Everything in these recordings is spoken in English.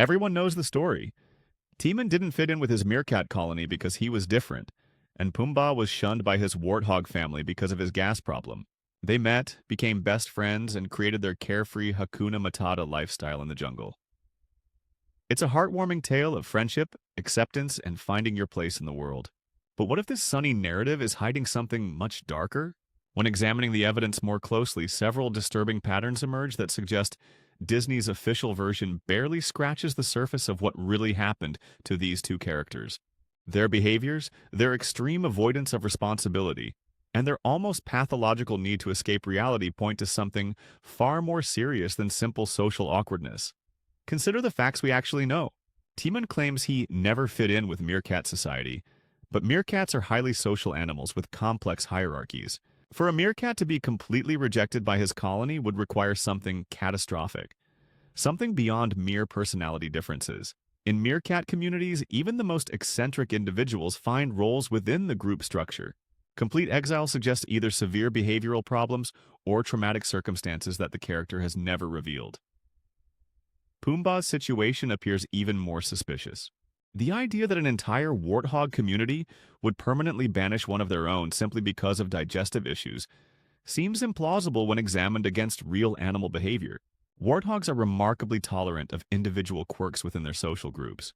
Everyone knows the story. Timon didn't fit in with his meerkat colony because he was different, and Pumbaa was shunned by his warthog family because of his gas problem. They met, became best friends, and created their carefree Hakuna Matata lifestyle in the jungle. It's a heartwarming tale of friendship, acceptance, and finding your place in the world. But what if this sunny narrative is hiding something much darker? When examining the evidence more closely, several disturbing patterns emerge that suggest Disney's official version barely scratches the surface of what really happened to these two characters. Their behaviors, their extreme avoidance of responsibility, and their almost pathological need to escape reality point to something far more serious than simple social awkwardness. Consider the facts we actually know. Timon claims he never fit in with meerkat society, but meerkats are highly social animals with complex hierarchies. For a meerkat to be completely rejected by his colony would require something catastrophic, something beyond mere personality differences. In meerkat communities, even the most eccentric individuals find roles within the group structure. Complete exile suggests either severe behavioral problems or traumatic circumstances that the character has never revealed. Pumbaa's situation appears even more suspicious. The idea that an entire warthog community would permanently banish one of their own simply because of digestive issues seems implausible when examined against real animal behavior. Warthogs are remarkably tolerant of individual quirks within their social groups.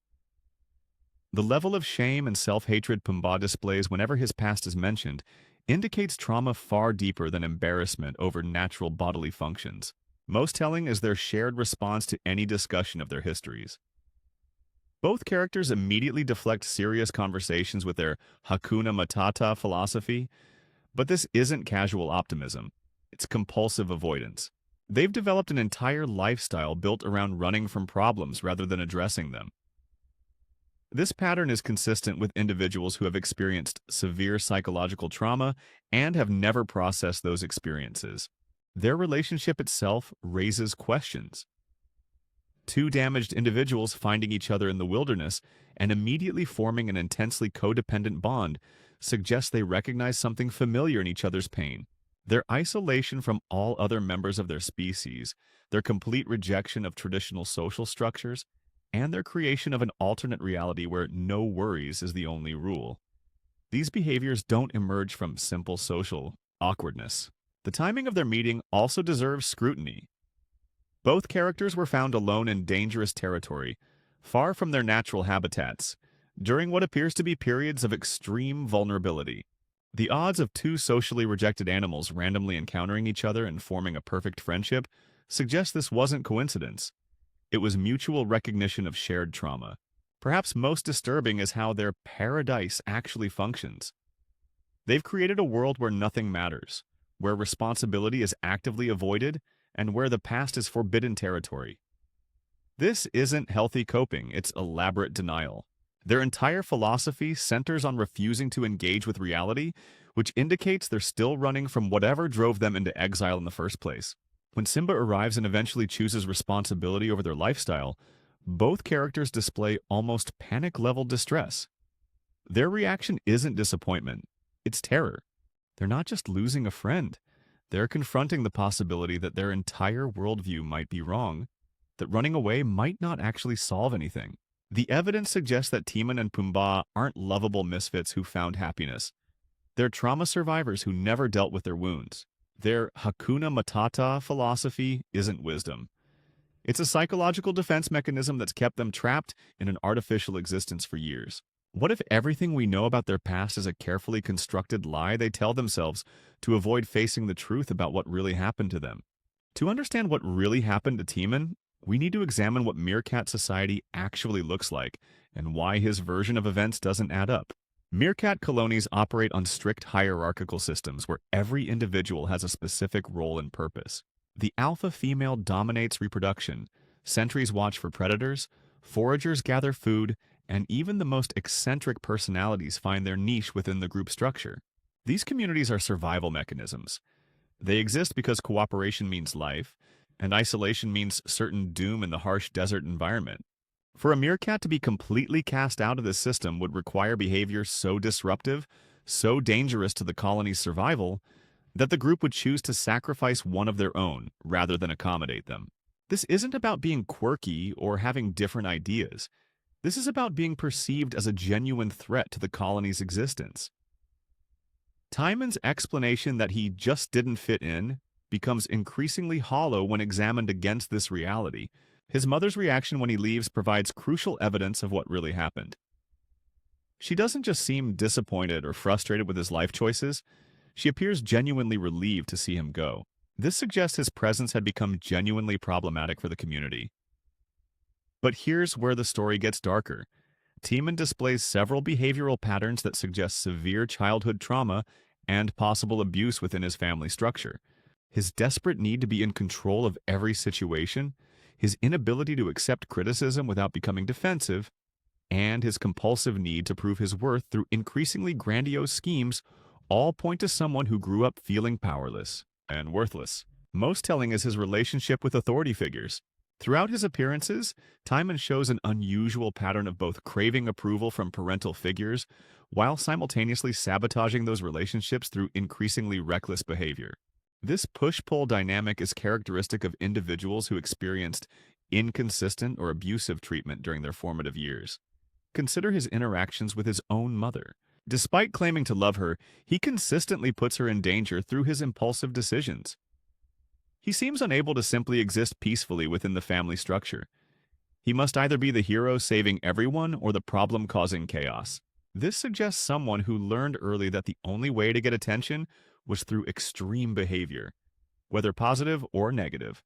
The level of shame and self-hatred Pumbaa displays whenever his past is mentioned indicates trauma far deeper than embarrassment over natural bodily functions. Most telling is their shared response to any discussion of their histories. Both characters immediately deflect serious conversations with their Hakuna Matata philosophy, but this isn't casual optimism. It's compulsive avoidance. They've developed an entire lifestyle built around running from problems rather than addressing them. This pattern is consistent with individuals who have experienced severe psychological trauma and have never processed those experiences. Their relationship itself raises questions. Two damaged individuals finding each other in the wilderness and immediately forming an intensely codependent bond suggests they recognize something familiar in each other's pain. Their isolation from all other members of their species, their complete rejection of traditional social structures, and their creation of an alternate reality where no worries is the only rule. These behaviors don't emerge from simple social awkwardness. The timing of their meeting also deserves scrutiny. Both characters were found alone in dangerous territory, far from their natural habitats, during what appears to be periods of extreme vulnerability. The odds of two socially rejected animals randomly encountering each other and forming a perfect friendship suggest this wasn't coincidence. It was mutual recognition of shared trauma. Perhaps most disturbing is how their paradise actually functions. They've created a world where nothing matters, where responsibility is actively avoided, and where the past is forbidden territory. This isn't healthy coping, it's elaborate denial. Their entire philosophy centers on refusing to engage with reality, which indicates they're still running from whatever drove them into exile in the first place. When Simba arrives and eventually chooses responsibility over their lifestyle, both characters display almost panic-level distress. Their reaction isn't disappointment, it's terror. They're not just losing a friend. They're confronting the possibility that their entire worldview might be wrong, that running away might not actually solve anything. The evidence suggests that Timon and Pumbaa aren't lovable misfits who found happiness. They're trauma survivors who never dealt with their wounds. Their Hakuna Matata philosophy isn't wisdom. It's a psychological defense mechanism that's kept them trapped in an artificial existence for years. What if everything we know about their past is a carefully constructed lie they tell themselves to avoid facing the truth about what really happened to them? To understand what really happened to Timon, we need to examine what meerkat society actually looks like and why his version of events doesn't add up. Meerkat colonies operate on strict hierarchical systems where every individual has a specific role and purpose. The alpha female dominates reproduction, sentries watch for predators, foragers gather food, and even the most eccentric personalities find their niche within the group structure. These communities are survival mechanisms. They exist because cooperation means life, and isolation means certain doom in the harsh desert environment. For a meerkat to be completely cast out of this system would require behavior so disruptive, so dangerous to the colony's survival, that the group would choose to sacrifice one of their own rather than accommodate them. This isn't about being quirky or having different ideas. This is about being perceived as a genuine threat to the colony's existence. Timon's explanation that he just didn't fit in becomes increasingly hollow when examined against this reality. His mother's reaction when he leaves provides crucial evidence of what really happened. She doesn't just seem disappointed or frustrated with his life choices, she appears genuinely relieved to see him go. This suggests his presence had become genuinely problematic for the community. But here's where the story gets darker. Timon displays several behavioral patterns that suggest severe childhood trauma and possible abuse within his family structure. His desperate need to be in control of every situation, his inability to accept criticism without becoming defensive, and his compulsive need to prove his worth through increasingly grandiose schemes all point to someone who grew up feeling powerless and worthless. Most telling is his relationship with authority figures. Throughout his appearances, Timon shows an unusual pattern of both craving approval from parental figures while simultaneously sabotaging those relationships through increasingly reckless behavior. This push-pull dynamic is characteristic of individuals who experienced inconsistent or abusive treatment during their formative years. Consider his interactions with his own mother. Despite claiming to love her, he consistently puts her in danger through his impulsive decisions. He seems unable to simply exist peacefully within the family structure. He must either be the hero saving everyone or the problem causing chaos. This suggests someone who learned early that the only way to get attention was through extreme behavior, whether positive or negative.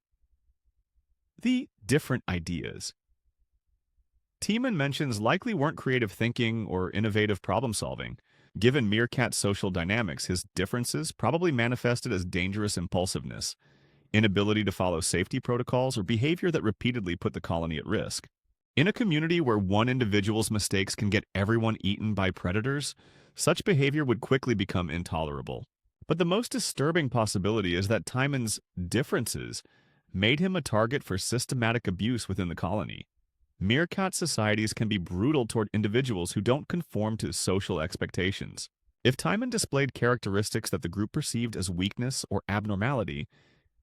The different ideas. Timon mentions likely weren't creative thinking or innovative problem solving. Given Meerkat's social dynamics, his differences probably manifested as dangerous impulsiveness, inability to follow safety protocols, or behavior that repeatedly put the colony at risk. In a community where one individual's mistakes can get everyone eaten by predators, such behavior would quickly become intolerable. But the most disturbing possibility is that Timon's differences made him a target for systematic abuse within the colony. Meerkat societies can be brutal toward individuals who don't conform to social expectations. If Timon displayed characteristics that the group perceived as weakness or abnormality,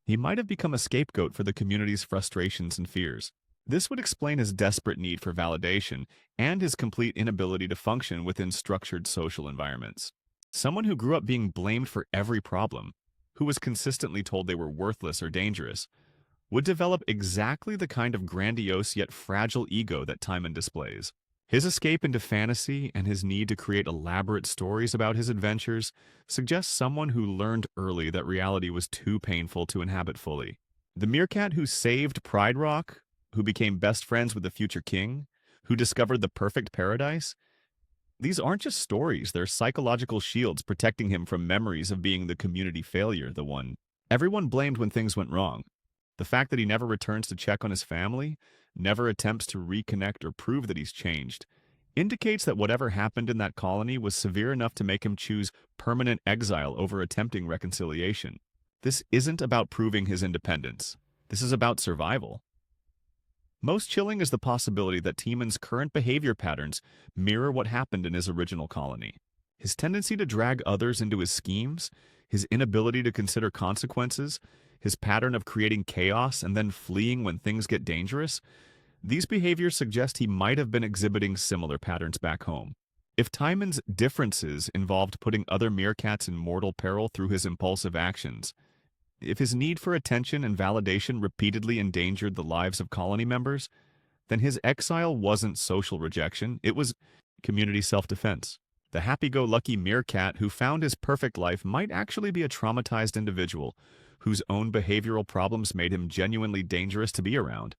he might have become a scapegoat for the community's frustrations and fears. This would explain his desperate need for validation and his complete inability to function within structured social environments. Someone who grew up being blamed for every problem, who was consistently told they were worthless or dangerous, would develop exactly the kind of grandiose yet fragile ego that Timon displays. His escape into fantasy and his need to create elaborate stories about his adventures suggest someone who learned early that reality was too painful to inhabit fully. The meerkat who saved Pride Rock, who became best friends with the future king, who discovered the perfect paradise, these aren't just stories, they're psychological shields protecting him from memories of being the community failure, the one everyone blamed when things went wrong. The fact that he never returns to check on his family, never attempts to reconnect or prove that he's changed, indicates that whatever happened in that colony was severe enough to make him choose permanent exile over attempting reconciliation. This isn't about proving his independence. This is about survival. Most chilling is the possibility that Timon's current behavior patterns mirror what happened in his original colony. His tendency to drag others into his schemes, his inability to consider consequences, his pattern of creating chaos and then fleeing when things get dangerous, these behaviors suggest he might have been exhibiting similar patterns back home. If Timon's differences involved putting other meerkats in mortal peril through his impulsive actions, if his need for attention and validation repeatedly endangered the lives of colony members, then his exile wasn't social rejection, it was community self-defense. The happy-go-lucky meerkat who found his perfect life might actually be a traumatized individual whose own behavioral problems made him genuinely dangerous to be around,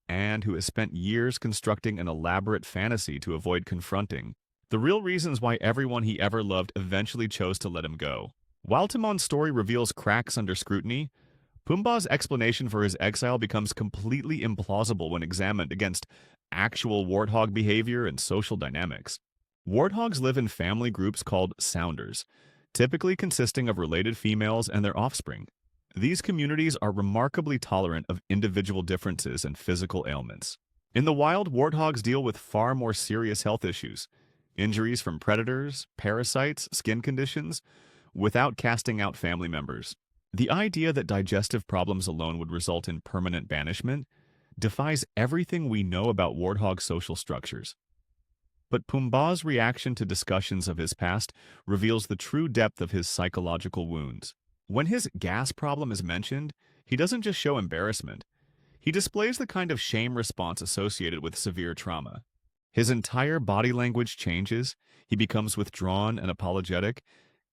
and who has spent years constructing an elaborate fantasy to avoid confronting the real reasons why everyone he ever loved eventually chose to let him go. While Timon's story reveals cracks under scrutiny, Pumbaa's explanation for his exile becomes completely implausible when examined against actual warthog behavior and social dynamics. Warthogs live in family groups called sounders, typically consisting of related females and their offspring. These communities are remarkably tolerant of individual differences and physical ailments. In the wild, warthogs deal with far more serious health issues, injuries from predators, parasites, skin conditions, without casting out family members. The idea that digestive problems alone would result in permanent banishment defies everything we know about warthog social structures. But Pumbaa's reaction to discussions of his past reveals the true depth of his psychological wounds. When his gas problem is mentioned, he doesn't just show embarrassment. He displays the kind of shame response associated with severe trauma. His entire body language changes, he becomes withdrawn and apologetic,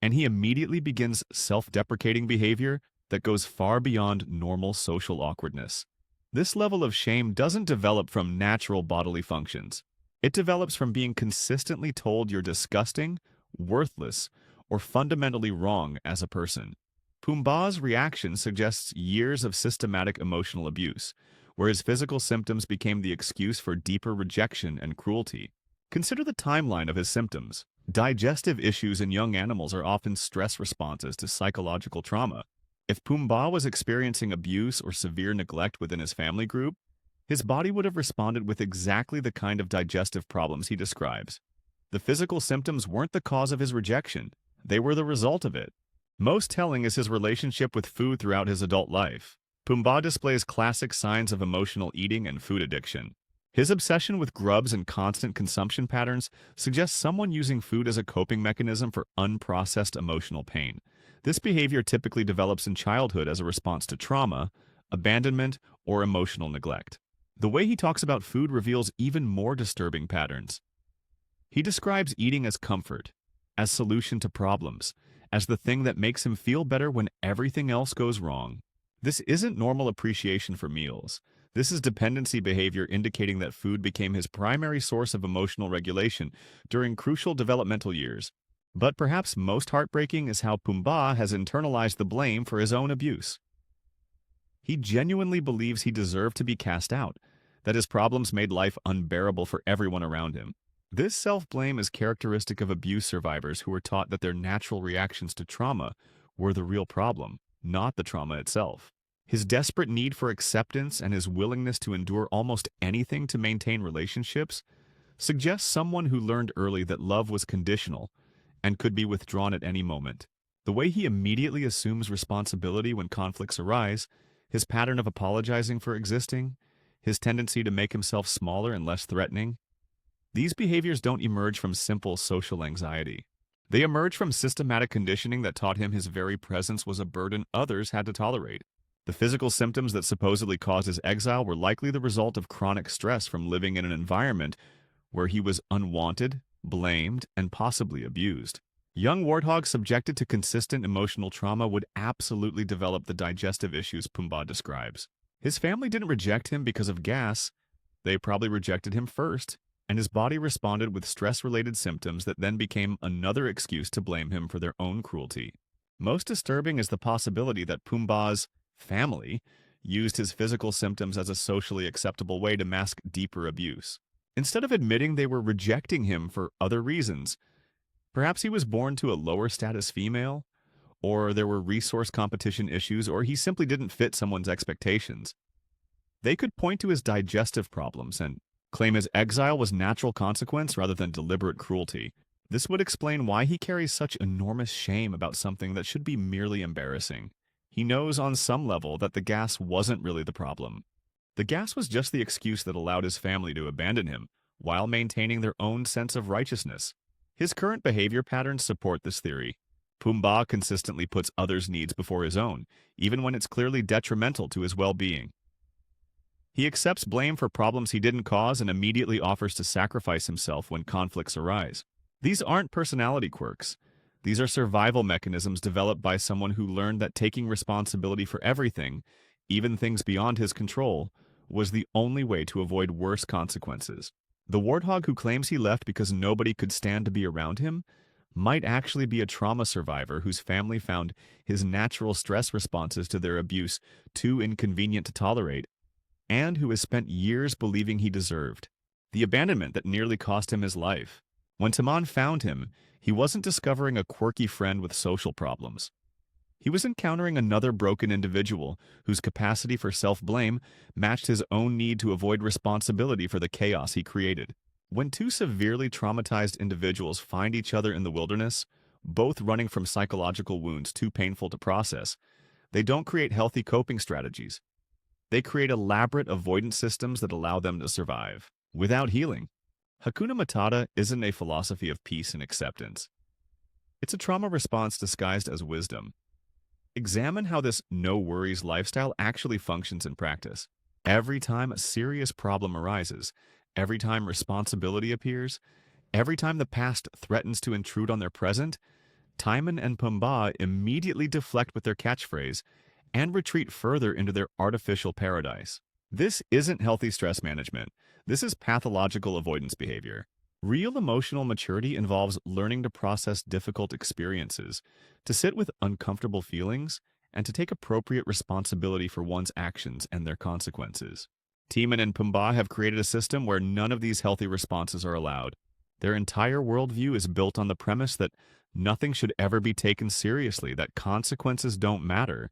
and he immediately begins self-deprecating behavior that goes far beyond normal social awkwardness. This level of shame doesn't develop from natural bodily functions. It develops from being consistently told you're disgusting, worthless, or fundamentally wrong as a person. Pumbaa's reaction suggests years of systematic emotional abuse, where his physical symptoms became the excuse for deeper rejection and cruelty. Consider the timeline of his symptoms. Digestive issues in young animals are often stress responses to psychological trauma. If Pumbaa was experiencing abuse or severe neglect within his family group, his body would have responded with exactly the kind of digestive problems he describes. The physical symptoms weren't the cause of his rejection, they were the result of it. Most telling is his relationship with food throughout his adult life. Pumbaa displays classic signs of emotional eating and food addiction. His obsession with grubs and constant consumption patterns suggests someone using food as a coping mechanism for unprocessed emotional pain. This behavior typically develops in childhood as a response to trauma, abandonment, or emotional neglect. The way he talks about food reveals even more disturbing patterns. He describes eating as comfort, as solution to problems, as the thing that makes him feel better when everything else goes wrong. This isn't normal appreciation for meals. This is dependency behavior indicating that food became his primary source of emotional regulation during crucial developmental years. But perhaps most heartbreaking is how Pumbaa has internalized the blame for his own abuse. He genuinely believes he deserved to be cast out, that his problems made life unbearable for everyone around him. This self-blame is characteristic of abuse survivors who were taught that their natural reactions to trauma were the real problem, not the trauma itself. His desperate need for acceptance and his willingness to endure almost anything to maintain relationships suggests someone who learned early that love was conditional and could be withdrawn at any moment. The way he immediately assumes responsibility when conflicts arise, his pattern of apologizing for existing, his tendency to make himself smaller and less threatening, these behaviors don't emerge from simple social anxiety. They emerge from systematic conditioning that taught him his very presence was a burden others had to tolerate. The physical symptoms that supposedly caused his exile were likely the result of chronic stress from living in an environment where he was unwanted, blamed, and possibly abused. Young warthogs subjected to consistent emotional trauma would absolutely develop the digestive issues Pumbaa describes. His family didn't reject him because of gas. They probably rejected him first, and his body responded with stress-related symptoms that then became another excuse to blame him for their own cruelty. Most disturbing is the possibility that Pumbaa's family used his physical symptoms as a socially acceptable way to mask deeper abuse. Instead of admitting they were rejecting him for other reasons, perhaps he was born to a lower status female, or there were resource competition issues, or he simply didn't fit someone's expectations. They could point to his digestive problems and claim his exile was natural consequence rather than deliberate cruelty. This would explain why he carries such enormous shame about something that should be merely embarrassing. He knows on some level that the gas wasn't really the problem. The gas was just the excuse that allowed his family to abandon him, while maintaining their own sense of righteousness. His current behavior patterns support this theory. Pumbaa consistently puts others' needs before his own, even when it's clearly detrimental to his well-being. He accepts blame for problems he didn't cause and immediately offers to sacrifice himself when conflicts arise. These aren't personality quirks. These are survival mechanisms developed by someone who learned that taking responsibility for everything, even things beyond his control, was the only way to avoid worse consequences. The warthog who claims he left because nobody could stand to be around him might actually be a trauma survivor whose family found his natural stress responses to their abuse too inconvenient to tolerate, and who has spent years believing he deserved the abandonment that nearly cost him his life. When Timon found him, he wasn't discovering a quirky friend with social problems. He was encountering another broken individual whose capacity for self-blame matched his own need to avoid responsibility for the chaos he created. When two severely traumatized individuals find each other in the wilderness, both running from psychological wounds too painful to process, They don't create healthy coping strategies. They create elaborate avoidance systems that allow them to survive without healing. Hakuna Matata isn't a philosophy of peace and acceptance. It's a trauma response disguised as wisdom. Examine how this no-worries lifestyle actually functions in practice. Every time a serious problem arises, every time responsibility appears, every time the past threatens to intrude on their present, Timon and Pumbaa immediately deflect with their catchphrase and retreat further into their artificial paradise. This isn't healthy stress management. This is pathological avoidance behavior. Real emotional maturity involves learning to process difficult experiences, to sit with uncomfortable feelings, and to take appropriate responsibility for one's actions and their consequences. Timon and Pumbaa have created a system where none of these healthy responses are allowed. Their entire worldview is built on the premise that nothing should ever be taken seriously, that consequences don't matter,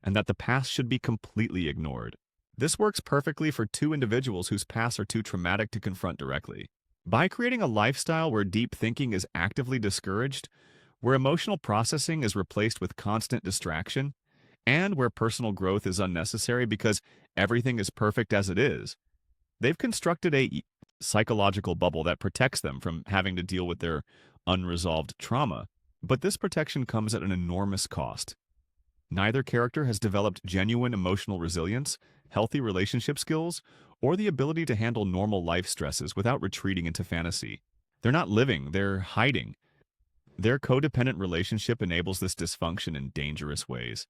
and that the past should be completely ignored. This works perfectly for two individuals whose pasts are too traumatic to confront directly. By creating a lifestyle where deep thinking is actively discouraged, where emotional processing is replaced with constant distraction, and where personal growth is unnecessary because everything is perfect as it is, they've constructed a psychological bubble that protects them from having to deal with their unresolved trauma. But this protection comes at an enormous cost. Neither character has developed genuine emotional resilience, healthy relationship skills, or the ability to handle normal life stresses without retreating into fantasy. They're not living, they're hiding. Their codependent relationship enables this dysfunction in dangerous ways.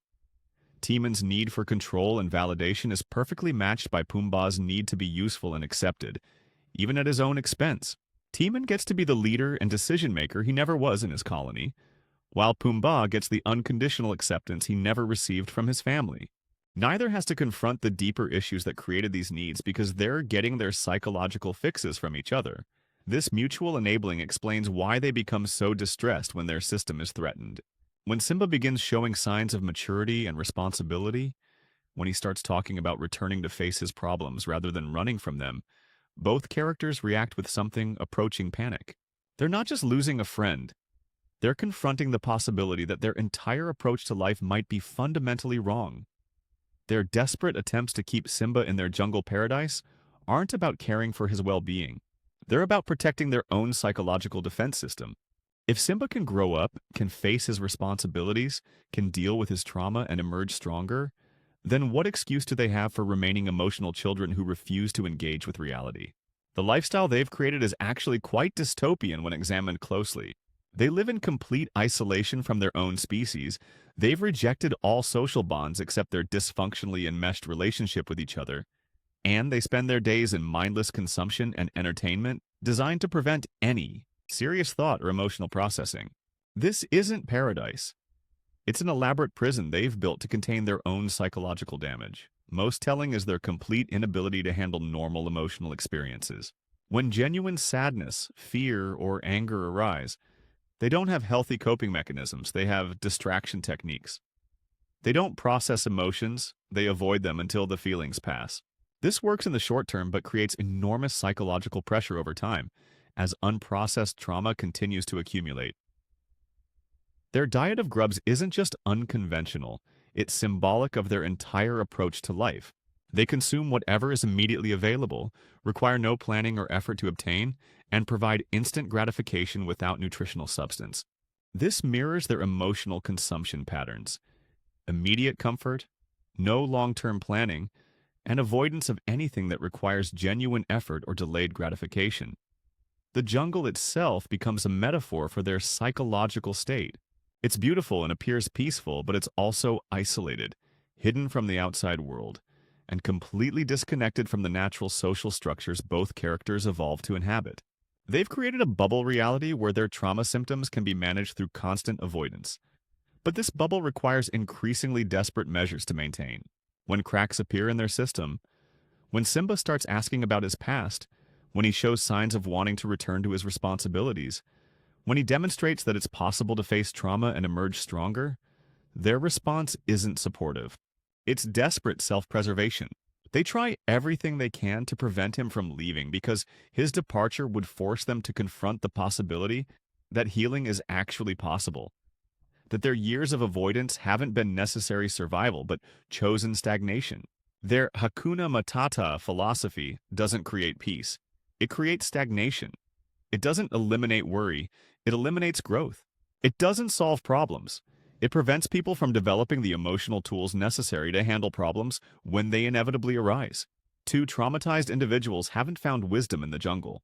Timon's need for control and validation is perfectly matched by Pumbaa's need to be useful and accepted, even at his own expense. Timon gets to be the leader and decision-maker he never was in his colony, while Pumbaa gets the unconditional acceptance he never received from his family. Neither has to confront the deeper issues that created these needs because they're getting their psychological fixes from each other. This mutual enabling explains why they become so distressed when their system is threatened. When Simba begins showing signs of maturity and responsibility, when he starts talking about returning to face his problems rather than running from them, both characters react with something approaching panic. They're not just losing a friend. They're confronting the possibility that their entire approach to life might be fundamentally wrong. Their desperate attempts to keep Simba in their jungle paradise aren't about caring for his well-being. They're about protecting their own psychological defense system. If Simba can grow up, can face his responsibilities, can deal with his trauma and emerge stronger, then what excuse do they have for remaining emotional children who refuse to engage with reality? The lifestyle they've created is actually quite dystopian when examined closely. They live in complete isolation from their own species. They've rejected all social bonds except their dysfunctionally enmeshed relationship with each other. And they spend their days in mindless consumption and entertainment designed to prevent any serious thought or emotional processing. This isn't paradise. It's an elaborate prison they've built to contain their own psychological damage. Most telling is their complete inability to handle normal emotional experiences. When genuine sadness, fear, or anger arise, they don't have healthy coping mechanisms, they have distraction techniques. They don't process emotions, they avoid them until the feelings pass. This works in the short term but creates enormous psychological pressure over time, as unprocessed trauma continues to accumulate. Their diet of grubs isn't just unconventional, it's symbolic of their entire approach to life. They consume whatever is immediately available, require no planning or effort to obtain, and provide instant gratification without nutritional substance. This mirrors their emotional consumption patterns. Immediate comfort, no long-term planning, and avoidance of anything that requires genuine effort or delayed gratification. The jungle itself becomes a metaphor for their psychological state. It's beautiful and appears peaceful, but it's also isolated, hidden from the outside world, and completely disconnected from the natural social structures both characters evolve to inhabit. They've created a bubble reality where their trauma symptoms can be managed through constant avoidance. But this bubble requires increasingly desperate measures to maintain. When cracks appear in their system, when Simba starts asking about his past, when he shows signs of wanting to return to his responsibilities, when he demonstrates that it's possible to face trauma and emerge stronger, their response isn't supportive. It's desperate self-preservation. They try everything they can to prevent him from leaving because his departure would force them to confront the possibility that healing is actually possible. that their years of avoidance haven't been necessary survival but chosen stagnation. Their Hakuna Matata philosophy doesn't create peace. It creates stagnation. It doesn't eliminate worry, it eliminates growth. It doesn't solve problems. It prevents people from developing the emotional tools necessary to handle problems when they inevitably arise. Two traumatized individuals haven't found wisdom in the jungle.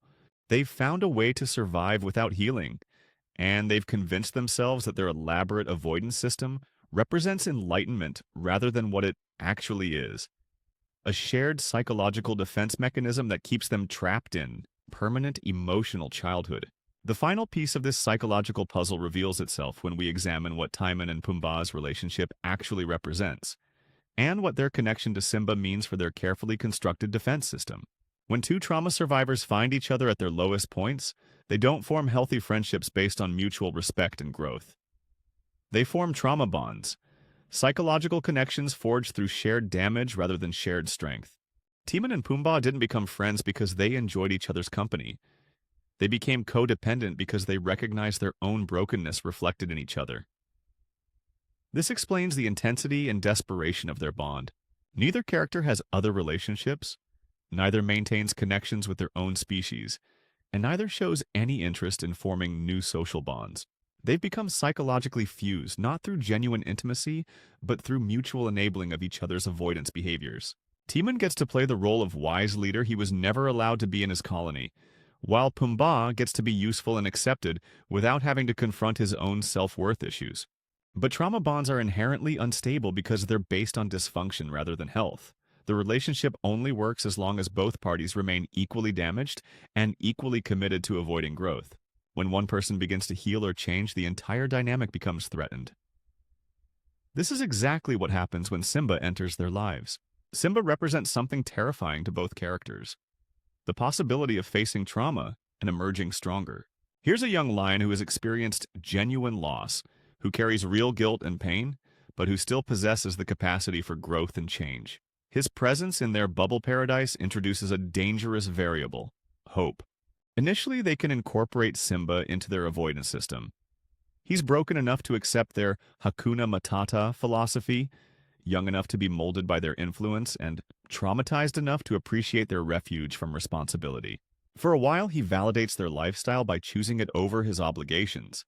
They've found a way to survive without healing, and they've convinced themselves that their elaborate avoidance system represents enlightenment rather than what it actually is. A shared psychological defense mechanism that keeps them trapped in permanent emotional childhood. The final piece of this psychological puzzle reveals itself when we examine what Timon and Pumbaa's relationship actually represents, and what their connection to Simba means for their carefully constructed defense system. When two trauma survivors find each other at their lowest points, they don't form healthy friendships based on mutual respect and growth. They form trauma bonds, psychological connections forged through shared damage rather than shared strength. Timon and Pumbaa didn't become friends because they enjoyed each other's company. They became codependent because they recognized their own brokenness reflected in each other. This explains the intensity and desperation of their bond. Neither character has other relationships, neither maintains connections with their own species, and neither shows any interest in forming new social bonds. They've become psychologically fused, not through genuine intimacy, but through mutual enabling of each other's avoidance behaviors. Timon gets to play the role of wise leader he was never allowed to be in his colony, while Pumbaa gets to be useful and accepted without having to confront his own self-worth issues. But trauma bonds are inherently unstable because they're based on dysfunction rather than health. The relationship only works as long as both parties remain equally damaged and equally committed to avoiding growth. When one person begins to heal or change, the entire dynamic becomes threatened. This is exactly what happens when Simba enters their lives. Simba represents something terrifying to both characters: the possibility of facing trauma and emerging stronger. Here's a young lion who has experienced genuine loss, who carries real guilt and pain, but who still possesses the capacity for growth and change. His presence in their bubble paradise introduces a dangerous variable: hope. Initially, they can incorporate Simba into their avoidance system. He's broken enough to accept their Hakuna Matata philosophy, young enough to be molded by their influence, and traumatized enough to appreciate their refuge from responsibility. For a while, he validates their lifestyle by choosing it over his obligations.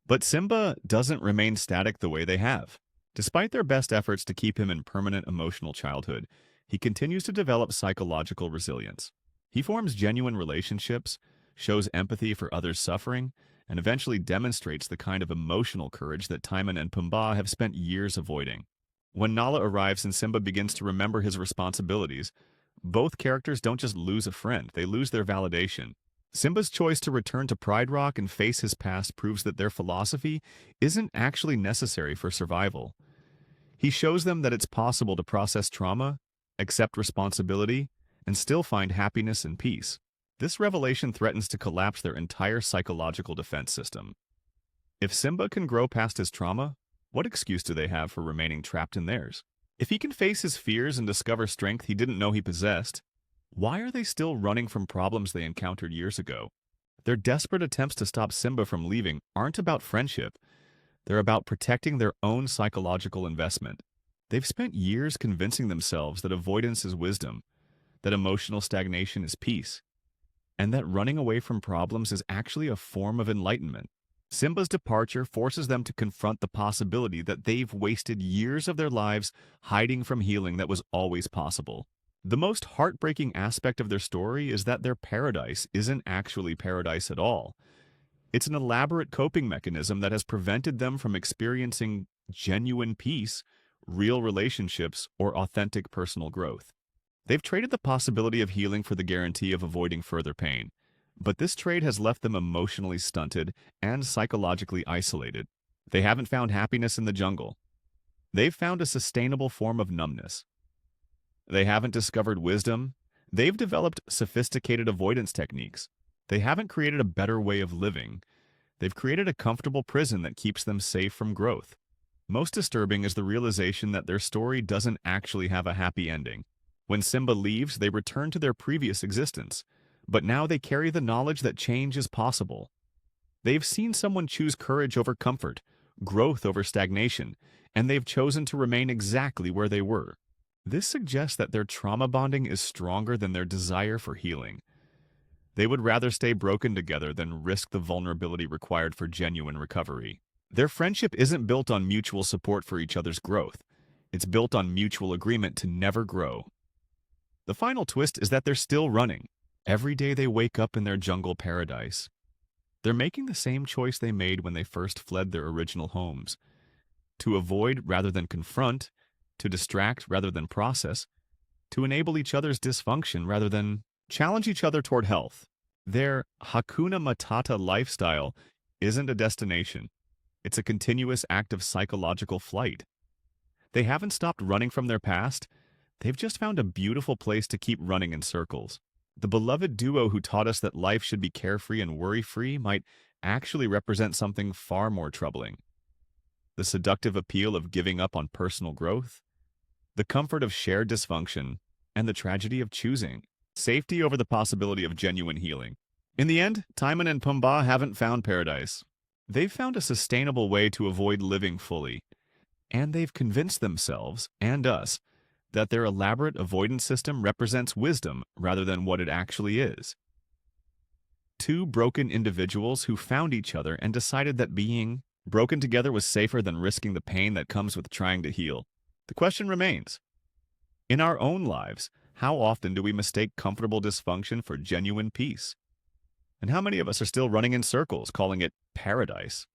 But Simba doesn't remain static the way they have. Despite their best efforts to keep him in permanent emotional childhood, he continues to develop psychological resilience. He forms genuine relationships, shows empathy for others' suffering, and eventually demonstrates the kind of emotional courage that Timon and Pumbaa have spent years avoiding. When Nala arrives and Simba begins to remember his responsibilities, both characters don't just lose a friend, they lose their validation. Simba's choice to return to Pride Rock and face his past proves that their philosophy isn't actually necessary for survival. He shows them that it's possible to process trauma, accept responsibility, and still find happiness and peace. This revelation threatens to collapse their entire psychological defense system. If Simba can grow past his trauma, what excuse do they have for remaining trapped in theirs? If he can face his fears and discover strength he didn't know he possessed, why are they still running from problems they encountered years ago? Their desperate attempts to stop Simba from leaving aren't about friendship. They're about protecting their own psychological investment. They've spent years convincing themselves that avoidance is wisdom, that emotional stagnation is peace, and that running away from problems is actually a form of enlightenment. Simba's departure forces them to confront the possibility that they've wasted years of their lives hiding from healing that was always possible. The most heartbreaking aspect of their story is that their paradise isn't actually paradise at all. It's an elaborate coping mechanism that has prevented them from experiencing genuine peace, real relationships, or authentic personal growth. They've traded the possibility of healing for the guarantee of avoiding further pain. But this trade has left them emotionally stunted and psychologically isolated. They haven't found happiness in the jungle. They've found a sustainable form of numbness. They haven't discovered wisdom. They've developed sophisticated avoidance techniques. They haven't created a better way of living. They've created a comfortable prison that keeps them safe from growth. Most disturbing is the realization that their story doesn't actually have a happy ending. When Simba leaves, they return to their previous existence. But now they carry the knowledge that change is possible. They've seen someone choose courage over comfort, growth over stagnation, and they've chosen to remain exactly where they were. This suggests that their trauma bonding is stronger than their desire for healing. They would rather stay broken together than risk the vulnerability required for genuine recovery. Their friendship isn't built on mutual support for each other's growth. It's built on mutual agreement to never grow. The final twist is that they're still running. Every day they wake up in their jungle paradise. They're making the same choice they made when they first fled their original homes. To avoid rather than confront, to distract rather than process, to enable each other's dysfunction rather than challenge each other toward health. Their Hakuna Matata lifestyle isn't a destination. It's a continuous act of psychological flight. They haven't stopped running from their past. They've just found a beautiful place to keep running in circles. The beloved duo who taught us that life should be carefree and worry-free might actually represent something far more troubling. The seductive appeal of giving up on personal growth, the comfort of shared dysfunction, and the tragedy of choosing safety over the possibility of genuine healing. In the end, Timon and Pumbaa haven't found paradise. They've found a sustainable way to avoid living fully, and they've convinced themselves, and us, that their elaborate avoidance system represents wisdom rather than what it actually is. Two broken individuals who found each other and decided that being broken together was safer than risking the pain that comes with trying to heal. The question remains, in our own lives, how often do we mistake comfortable dysfunction for genuine peace? And how many of us are still running in circles, calling it paradise?